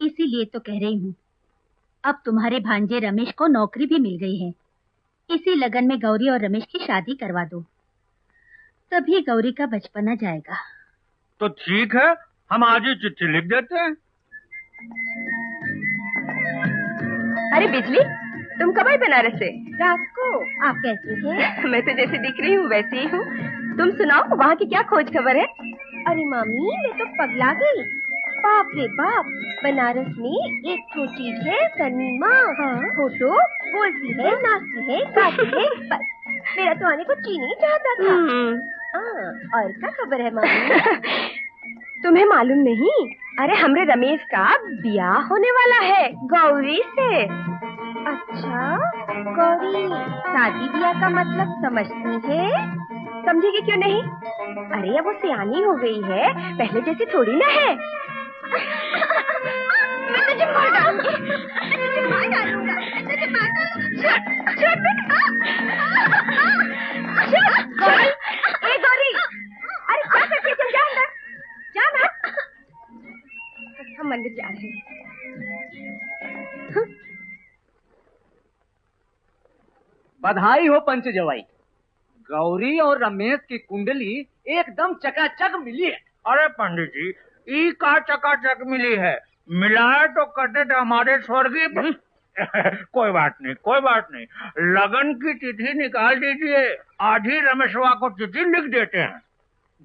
इसीलिए तो कह रही हूँ, अब तुम्हारे भांजे रमेश को नौकरी भी मिल गई है। इसी लगन में गौरी और रमेश की शादी करवा दो, तभी गौरी का बचपना जाएगा। तो ठीक है, हम आज ही चिट्ठी लिख देते हैं। अरे बिजली, तुम कब आई बनारस से? रात को। आप कैसे हैं? मैं तो जैसे दिख रही हूँ वैसे ही हूँ। तुम सुनाओ, वहाँ की क्या खोज खबर है? अरे मामी, मैं तो पगला गई। बाप रे बाप, बनारस में एक तो चीज है सनीमा। फोटो बोलती है, नाचती है, गाती है, बस मेरा तो आने को जी नहीं चाहता था। और क्या खबर है मामी? तुम्हें मालूम नहीं? अरे हमरे रमेश का ब्याह होने वाला है गौरी से। अच्छा, गौरी शादी ब्याह का मतलब समझती है? समझेगी क्यों नहीं? अरे अब वो सियानी हो गई है, पहले जैसी थोड़ी ना है। मैं तुझे मार डालूंगी, मैं तुझे मार डालूंगा, मैं तुझे मार डालूंगा। छोड़ बेटा। गौरी, ए गौरी, अरे क्या करती है तुम? जा अंदर, जा ना। हम मंदिर जा रहे हैं। बधाई हो पंच जवाई, गौरी और रमेश की कुंडली एकदम चकाचक मिली है। अरे पंडित जी, ई का चकाचक मिली है, मिलाए तो कटे थे हमारे स्वर्गीय। कोई बात नहीं, कोई बात नहीं, लगन की तिथि निकाल दीजिए, आज ही रमेशवा को चिट्ठी लिख देते हैं।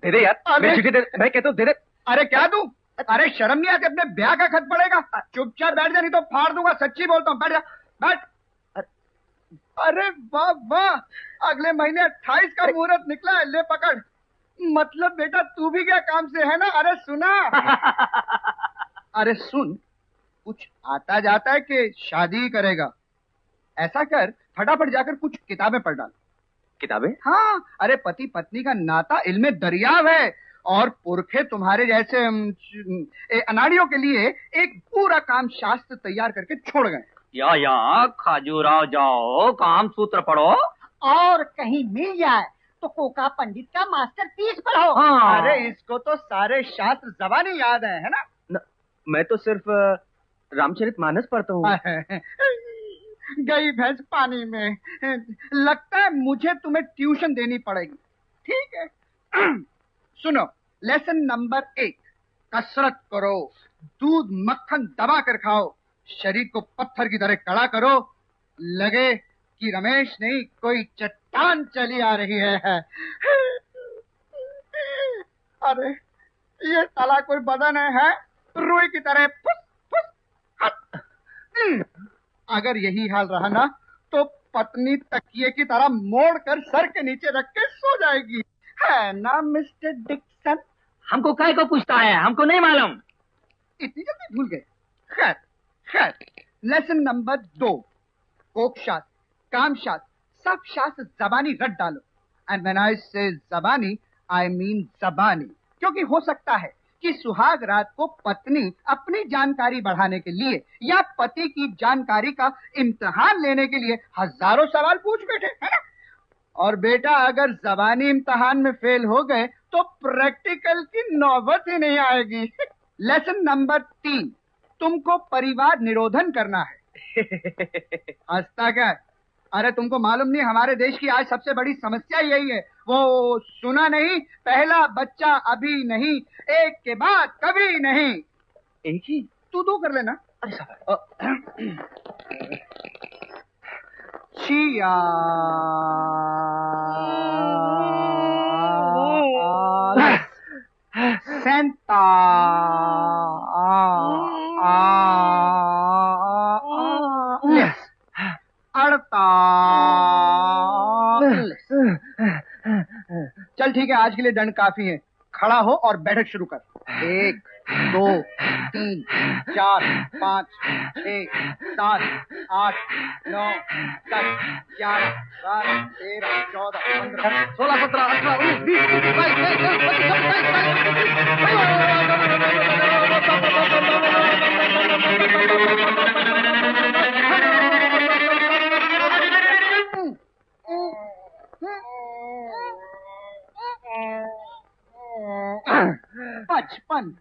दे दे यार, मैं चिट्ठी दे, मैं कहता हूँ दे दे। अरे क्या दूं? अरे शर्म नहीं आती? अपने ब्याह का खत पड़ेगा, चुपचाप बैठ जा, नहीं तो फाड़ दूंगा। सच्ची बोलता हूँ, बैठ जा, बैठ। अरे वाह वाह, अगले महीने 28 का मुहूर्त निकला है, ले पकड़। मतलब बेटा तू भी क्या काम से है ना? अरे सुना। अरे सुन, कुछ आता जाता है कि शादी करेगा? ऐसा कर, फटाफट जाकर कुछ किताबें पढ़ डाल। किताबें? हाँ, अरे पति पत्नी का नाता इल्म दरियाव है, और पुरखे तुम्हारे जैसे अनाड़ियों के लिए एक पूरा काम शास्त्र तैयार करके छोड़ गए। या खाजूराव जाओ, काम सूत्र पढ़ो, और कहीं मिल जाए तो कोका पंडित का मास्टरपीस पढ़ो। हाँ। अरे इसको तो सारे शास्त्र ज़बानी याद है ना? मैं तो सिर्फ रामचरितमानस पढ़ता हूँ। गई भैंस पानी में। लगता है मुझे तुम्हें ट्यूशन देनी पड़ेगी। ठीक है। सुनो, लेसन नंबर 1, कसरत करो, दूध मक्खन दबा कर खाओ, शरीर को पत्थर की तरह कड़ा करो, लगे कि रमेश नहीं कोई चट्टान चली आ रही है। अरे ये साला कोई बदन है रुई की तरह, फुस फुस हट। अगर यही हाल रहा ना तो पत्नी तकिए की तरह मोड़ कर सर के नीचे रख के सो जाएगी, है ना मिस्टर डिक्सन? हमको काहे को पूछता है, हमको नहीं मालूम। इतनी जल्दी भूल गए? खैर खैर, लेसन नंबर 2, कोक शास्त्र, काम शास्त्र, सब शास्त्र जबानी रट डालो। एंड व्हेन आई से जबानी, आई मीन जबानी, क्योंकि हो सकता है कि सुहाग रात को पत्नी अपनी जानकारी बढ़ाने के लिए या पति की जानकारी का इम्तिहान लेने के लिए हजारों सवाल पूछ बैठे, है ना? और बेटा अगर जबानी इम्तिहान में फेल हो गए तो प्रैक्टिकल की नौबत ही नहीं आएगी। लेसन नंबर 3, तुमको परिवार निरोधन करना है। हंसता क्या? अरे तुमको मालूम नहीं, हमारे देश की आज सबसे बड़ी समस्या यही है। वो सुना नहीं, पहला बच्चा अभी नहीं, एक के बाद कभी नहीं। एक ही? तू 2 कर लेना। छिया सेंता चल ठीक है, आज के लिए दंड काफी है। खड़ा हो और बैठक शुरू कर। 1 2 3 4 5 6 7 8 9 10 11 12 13 14 15 16 17 18 19 20 25 55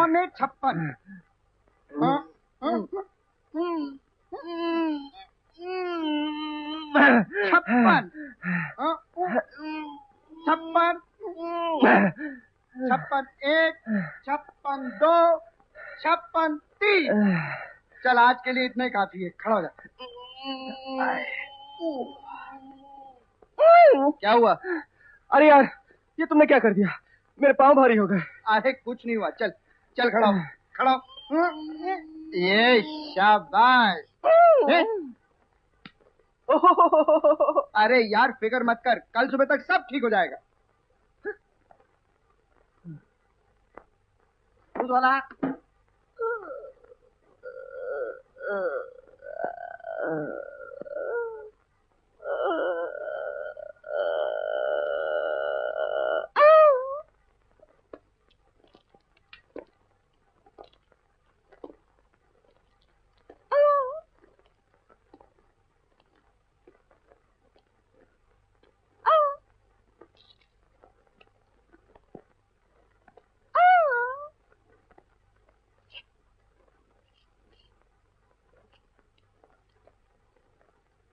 पौने 56। 56, 56, 56 56 2, 56 3। चल आज के लिए इतना ही काफी है, खड़ा हो जा। क्या हुआ? अरे यार, ये तुमने क्या कर दिया? मेरे पाँव भारी हो गए। अरे कुछ नहीं हुआ, चल चल खड़ा हो, खड़ा हो। ये शाबाश। अरे यार फिक्र मत कर, कल सुबह तक सब ठीक हो जाएगा। दूध वाला।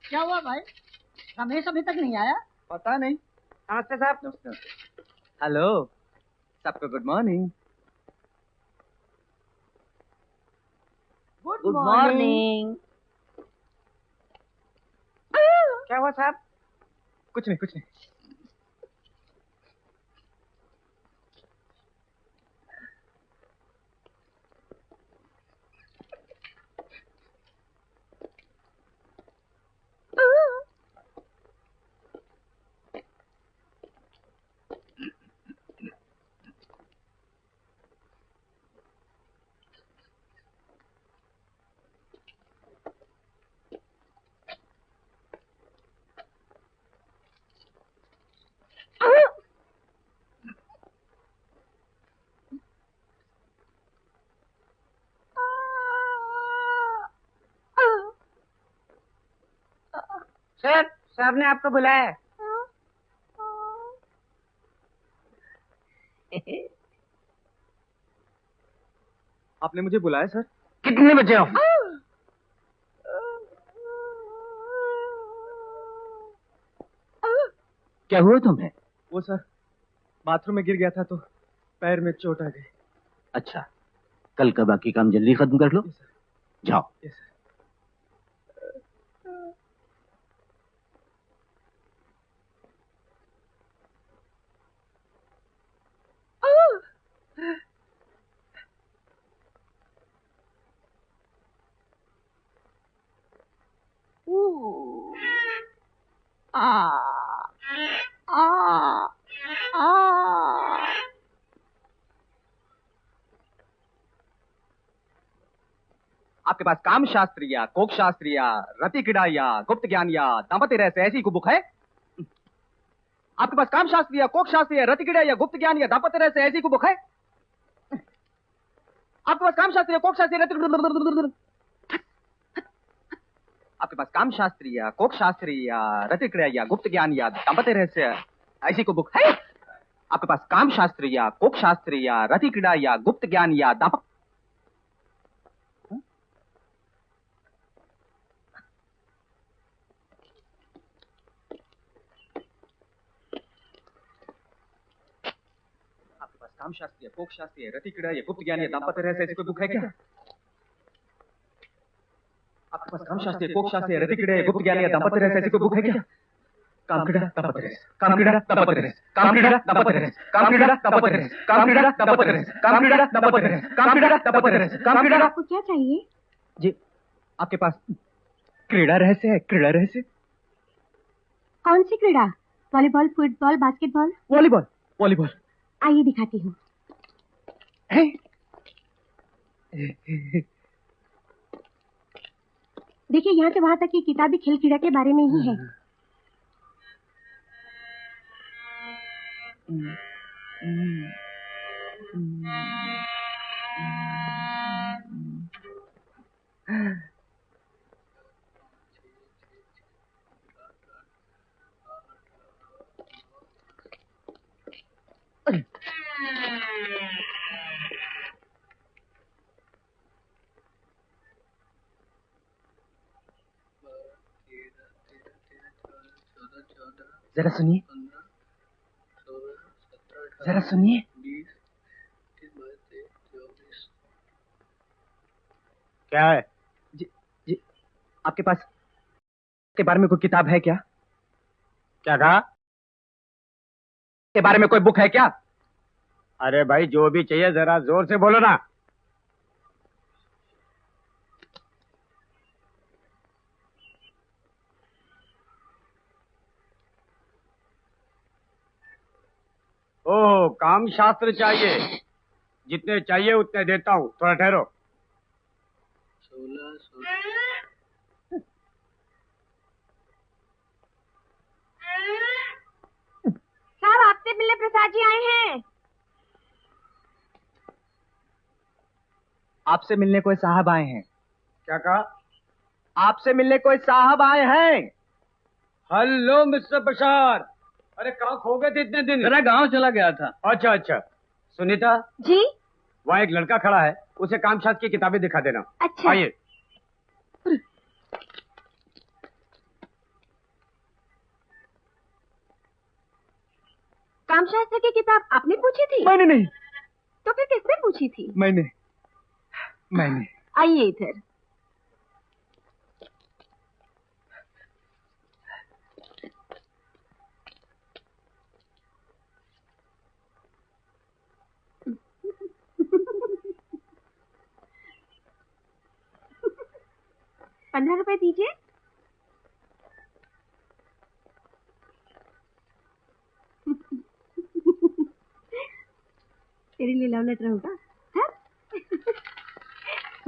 क्या हुआ भाई? रमेश अभी तक नहीं आया? पता नहीं। नमस्ते साहब। हेलो, सबको गुड मॉर्निंग। Good morning. क्या हुआ साहब? कुछ नहीं, कुछ नहीं। सर, साहब ने आपको बुलाया है। आपने मुझे बुलाया सर? कितने बजे हो? क्या हुआ तुम्हें? वो सर, बाथरूम में गिर गया था तो पैर में चोट आ गई। अच्छा, कल का बाकी काम जल्दी खत्म कर लो। जाओ। Yes sir. आपके पास काम शास्त्र या कोक शास्त्र या रति क्रीड़ा या गुप्त ज्ञान या दाम्पत्य रहस्य ऐसी कोई बुक है? आपके पास काम शास्त्र या कोक शास्त्र या रति क्रीड़ा या गुप्त ज्ञान या दाम्पत्य रहस्य ऐसी कोई बुक है? आपके पास काम शास्त्र या कोक शास्त्र या आपके पास काम शास्त्र या कोक शास्त्र या रति क्रीड़ा या गुप्त ज्ञान या दाम्पत्य रहस्य ऐसी कोई बुक है? आपके पास काम शास्त्र या कोक शास्त्र या रति क्रीड़ा या गुप्त ज्ञान या दाम्पत्य काम शास्त्र या कोक शास्त्र या रति क्रीड़ा या गुप्त ज्ञान या दाम्पत्य रहस्य ऐसी कोई बुक है क्या? आपके पास काम शास्त्र या कोक शास्त्र या रति क्रीड़ा या गुप्त ज्ञान या दाम्पत्य रहस्य ऐसी कोई बुक है क्या? काम क्रीड़ा दाम्पत्य रहस्य, काम क्रीड़ा दाम्पत्य रहस्य, काम क्रीड़ा दाम्पत्य रहस्य, काम क्रीड़ा दाम्पत्य रहस्य, काम क्रीड़ा दाम्पत्य रहस्य, काम क्रीड़ा दाम्पत्य रहस्य, काम क्रीड़ा दाम्पत्य रहस्य, काम क्रीड़ा। आपको क्या चाहिए? जी, आपके पास क्रीड़ा रहस्य है? क्रीड़ा रहस्य? कौन सी क्रीड़ा? Volleyball, football, basketball? Volleyball. Volleyball आइए दिखाती हूँ। देखिए, यहाँ से वहां तक की किताब भी खेल क्रीड़ा के बारे में ही है। जरा सुनिए, जरा सुनिए। क्या है? जी, आपके पास के बारे में कोई किताब है क्या? क्या कहा? के बारे में कोई बुक है क्या? अरे भाई, जो भी चाहिए जरा जोर से बोलो ना। ओह, काम शास्त्र चाहिए। जितने चाहिए उतने देता हूँ, थोड़ा ठहरो। साहब, आपसे मिलने प्रसाद जी आए हैं। आपसे मिलने कोई साहब आए हैं। क्या कहा? आपसे मिलने कोई साहब आए हैं। हेलो मिस्टर बशार, अरे कहाँ खो गए थे इतने दिन? जरा गांव चला गया था। अच्छा अच्छा। सुनीता, जी। वहाँ एक लड़का खड़ा है, उसे कामशास्त्र की किताबें दिखा देना। अच्छा। आइए। कामशास्त्र की किताब आपने पूछी थी? मैंने नहीं। तो फिर किसने पूछी थी? मैंने। आइए इधर। ₹15 दीजिए। तेरे लिए लव लेटर होगा? हाँ?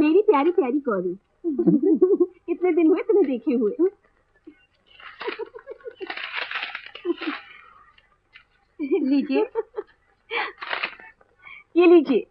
मेरी प्यारी प्यारी गौरी, कितने दिन हुए तुम्हें देखे हुए। लीजिए, ये लीजिए।